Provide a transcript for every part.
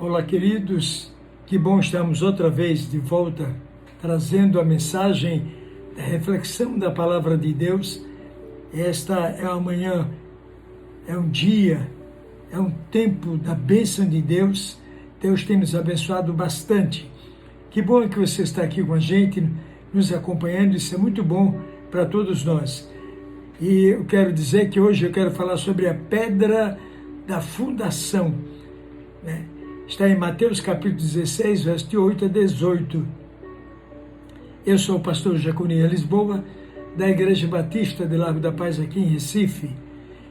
Olá, queridos, que bom estarmos outra vez de volta, trazendo a mensagem da reflexão da Palavra de Deus. Esta é uma manhã, é um dia, é um tempo da bênção de Deus. Deus tem nos abençoado bastante. Que bom que você está aqui com a gente, nos acompanhando, isso é muito bom para todos nós. E eu quero dizer que hoje eu quero falar sobre a pedra da fundação, né? Está em Mateus capítulo 16, versos de 8 a 18. Eu sou o pastor Jaconias Lisboa, da Igreja Batista de Largo da Paz, aqui em Recife.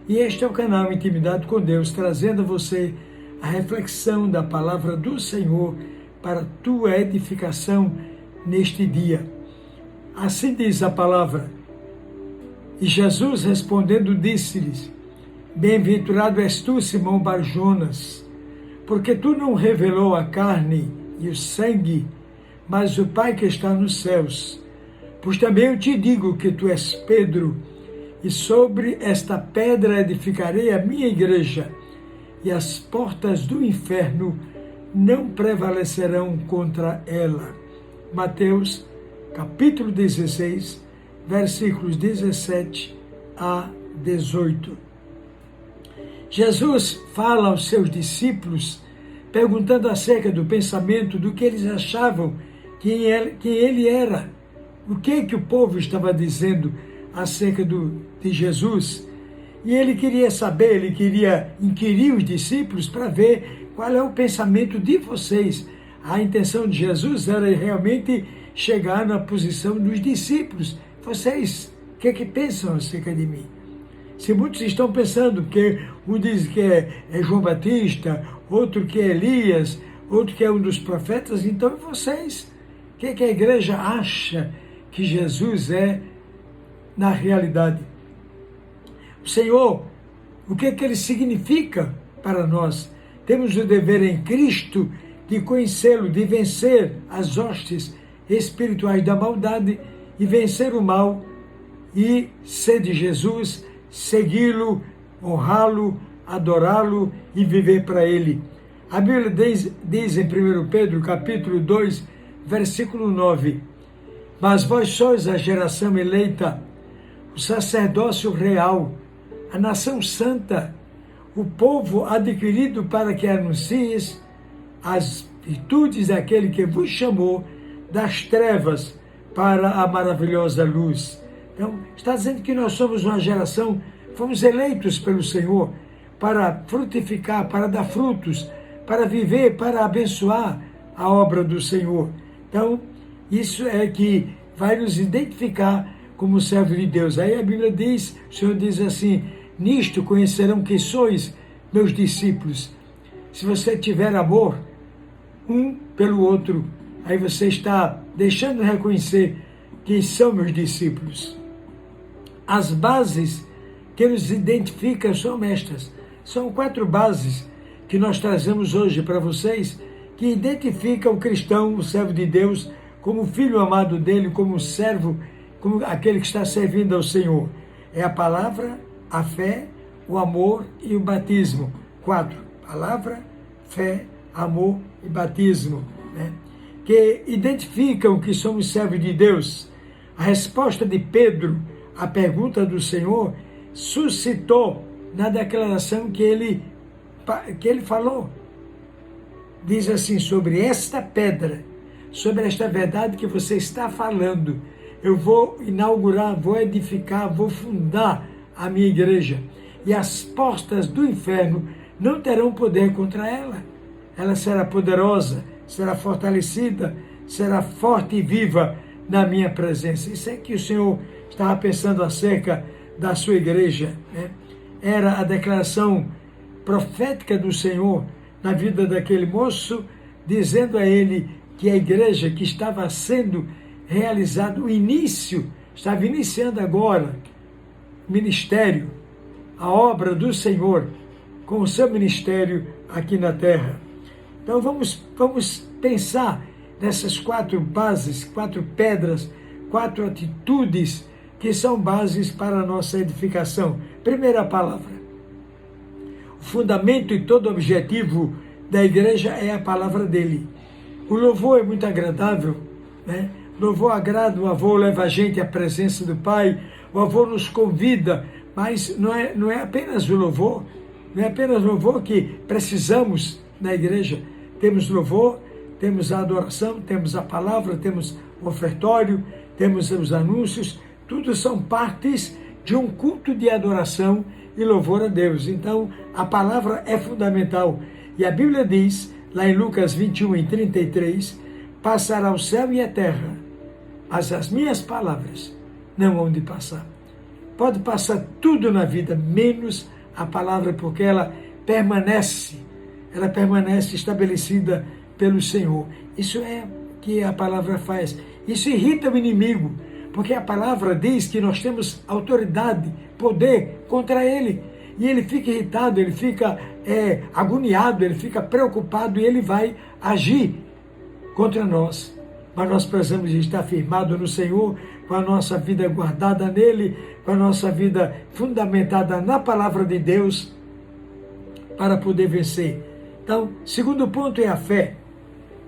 E este é o canal Intimidade com Deus, trazendo a você a reflexão da palavra do Senhor para a tua edificação neste dia. Assim diz a palavra. E Jesus respondendo disse-lhes: Bem-aventurado és tu, Simão Bar-Jonas, porque tu não revelou a carne e o sangue, mas o Pai que está nos céus. Pois também eu te digo que tu és Pedro, e sobre esta pedra edificarei a minha igreja, e as portas do inferno não prevalecerão contra ela. Mateus, capítulo 16, versículos 17 a 18. Jesus fala aos seus discípulos, perguntando acerca do pensamento, do que eles achavam, quem ele era, o que o povo estava dizendo acerca de Jesus. E ele queria saber, ele queria inquirir os discípulos para ver qual é o pensamento de vocês. A intenção de Jesus era realmente chegar na posição dos discípulos. Vocês, o que pensam acerca de mim? Se muitos estão pensando que um diz que é João Batista, outro que é Elias, outro que é um dos profetas, então vocês, o que a igreja acha que Jesus é na realidade? O Senhor, o que ele significa para nós? Temos o dever em Cristo de conhecê-lo, de vencer as hostes espirituais da maldade e vencer o mal e ser de Jesus, segui-lo, honrá-lo, adorá-lo e viver para ele. A Bíblia diz em 1 Pedro, capítulo 2, versículo 9, Mas vós sois a geração eleita, o sacerdócio real, a nação santa, o povo adquirido para que anuncieis as virtudes daquele que vos chamou das trevas para a maravilhosa luz. Então, está dizendo que nós somos uma geração, fomos eleitos pelo Senhor para frutificar, para dar frutos, para viver, para abençoar a obra do Senhor. Então, isso é que vai nos identificar como servo de Deus. Aí a Bíblia diz, o Senhor diz assim, nisto conhecerão que sois meus discípulos. Se você tiver amor um pelo outro, aí você está deixando de reconhecer quem são meus discípulos. As bases que nos identificam são estas. São 4 bases que nós trazemos hoje para vocês, que identificam o cristão, o servo de Deus, como filho amado dele, como servo, como aquele que está servindo ao Senhor. É a palavra, a fé, o amor e o batismo. 4. Palavra, fé, amor e batismo, né? Que identificam que somos servos de Deus. A resposta de Pedro à pergunta do Senhor suscitou na declaração que ele falou. Diz assim, sobre esta pedra, sobre esta verdade que você está falando, eu vou inaugurar, vou edificar, vou fundar a minha igreja. E as portas do inferno não terão poder contra ela. Ela será poderosa, será fortalecida, será forte e viva na minha presença. Isso é que o Senhor estava pensando acerca da sua igreja, né? Era a declaração profética do Senhor na vida daquele moço, dizendo a ele que a igreja que estava sendo realizado, o início, estava iniciando agora, ministério, a obra do Senhor, com o seu ministério aqui na terra. Então vamos pensar nessas 4 bases, 4 pedras, 4 atitudes que são bases para a nossa edificação. Primeira palavra. O fundamento e todo objetivo da igreja é a palavra dele. O louvor é muito agradável, né? O louvor agrada, o louvor leva a gente à presença do Pai, o louvor nos convida, mas não é apenas o louvor, não é apenas o louvor que precisamos na igreja. Temos louvor, temos a adoração, temos a palavra, temos o ofertório, temos os anúncios, tudo são partes de um culto de adoração e louvor a Deus. Então, a palavra é fundamental. E a Bíblia diz, lá em Lucas 21, em 33, passará o céu e a terra, mas as minhas palavras não vão de passar. Pode passar tudo na vida, menos a palavra, porque ela permanece estabelecida pelo Senhor. Isso é o que a palavra faz. Isso irrita o inimigo, porque a palavra diz que nós temos autoridade, poder contra ele. E ele fica irritado, ele fica agoniado, ele fica preocupado e ele vai agir contra nós. Mas nós precisamos estar firmados no Senhor, com a nossa vida guardada nele, com a nossa vida fundamentada na palavra de Deus, para poder vencer. Então, segundo ponto é a fé.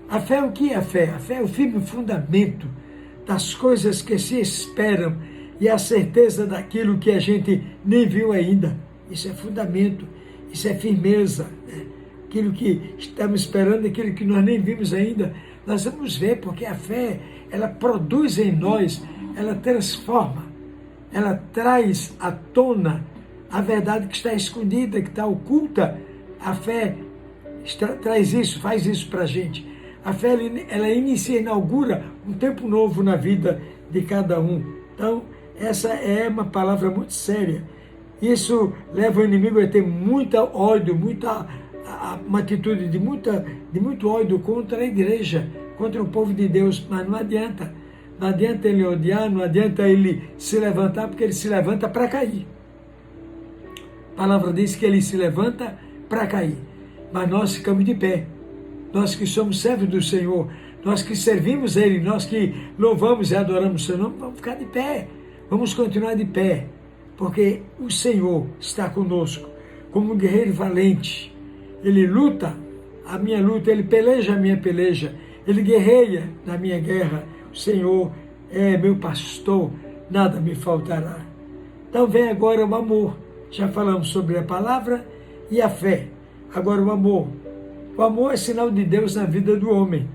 A fé, o que é a fé? A fé é o firme fundamento das coisas que se esperam e a certeza daquilo que a gente nem viu ainda. Isso é fundamento, isso é firmeza, né? Aquilo que estamos esperando, aquilo que nós nem vimos ainda, nós vamos ver, porque a fé, ela produz em nós, ela transforma, ela traz à tona a verdade que está escondida, que está oculta. A fé traz isso, faz isso para a gente. A fé, ela inicia, inaugura um tempo novo na vida de cada um. Então, essa é uma palavra muito séria. Isso leva o inimigo a ter muita ódio, uma atitude de muito ódio contra a igreja, contra o povo de Deus, mas não adianta. Não adianta ele odiar, não adianta ele se levantar, porque ele se levanta para cair. A palavra diz que ele se levanta para cair, mas nós ficamos de pé. Nós que somos servos do Senhor, nós que servimos Ele, nós que louvamos e adoramos o Seu nome, vamos ficar de pé, vamos continuar de pé, porque o Senhor está conosco, como um guerreiro valente. Ele luta a minha luta, Ele peleja a minha peleja, Ele guerreia na minha guerra. O Senhor é meu pastor, nada me faltará. Então vem agora o amor. Já falamos sobre a palavra e a fé. Agora o amor. O amor é sinal de Deus na vida do homem.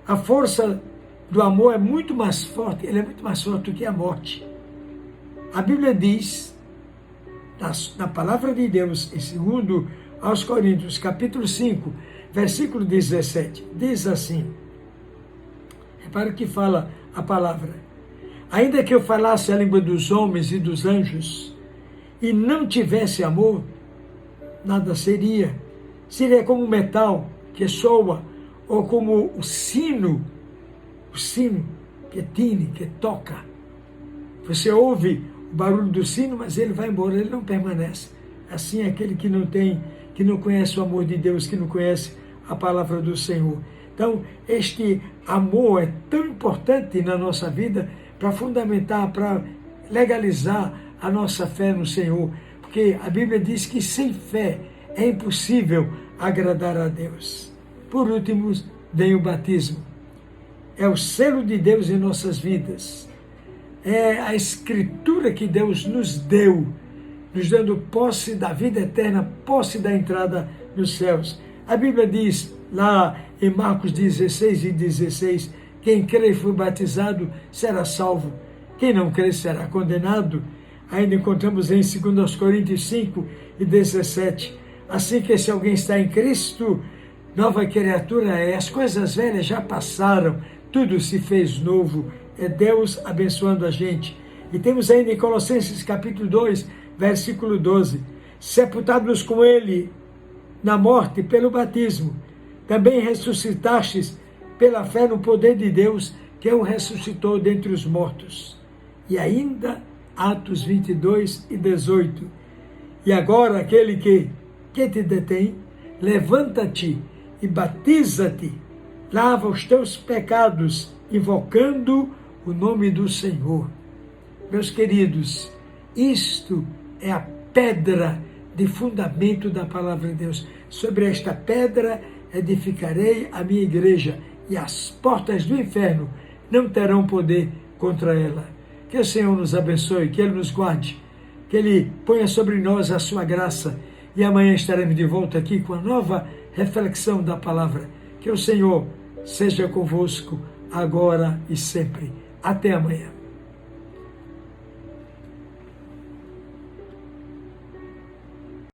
A força do amor é muito mais forte, ele é muito mais forte do que a morte. A Bíblia diz, na palavra de Deus, em 2 aos Coríntios, capítulo 5, versículo 17, diz assim, repara o que fala a palavra: ainda que eu falasse a língua dos homens e dos anjos, e não tivesse amor, nada seria. Seria como o metal que soa, ou como o sino que tine, que toca. Você ouve o barulho do sino, mas ele vai embora, ele não permanece. Assim é aquele que não conhece o amor de Deus, que não conhece a palavra do Senhor. Então, este amor é tão importante na nossa vida para fundamentar, para legalizar a nossa fé no Senhor. Porque a Bíblia diz que sem fé é impossível agradar a Deus. Por último, vem o batismo. É o selo de Deus em nossas vidas. É a escritura que Deus nos deu, nos dando posse da vida eterna, posse da entrada nos céus. A Bíblia diz, lá em Marcos 16 e 16, quem crê e for batizado será salvo, quem não crê será condenado. Ainda encontramos em 2 Coríntios 5 e 17, assim que se alguém está em Cristo, nova criatura é, as coisas velhas já passaram, tudo se fez novo. É Deus abençoando a gente. E temos ainda em Colossenses capítulo 2, versículo 12, sepultados com Ele na morte pelo batismo, também ressuscitastes pela fé no poder de Deus, que o ressuscitou dentre os mortos. E ainda Atos 22 e 18, e agora aquele que te detém, levanta-te e batiza-te, lava os teus pecados, invocando o nome do Senhor. Meus queridos, isto é a pedra de fundamento da palavra de Deus. Sobre esta pedra edificarei a minha igreja e as portas do inferno não terão poder contra ela. Que o Senhor nos abençoe, que Ele nos guarde, que Ele ponha sobre nós a sua graça e amanhã estaremos de volta aqui com a nova reflexão da palavra. Que o Senhor seja convosco agora e sempre. Até amanhã.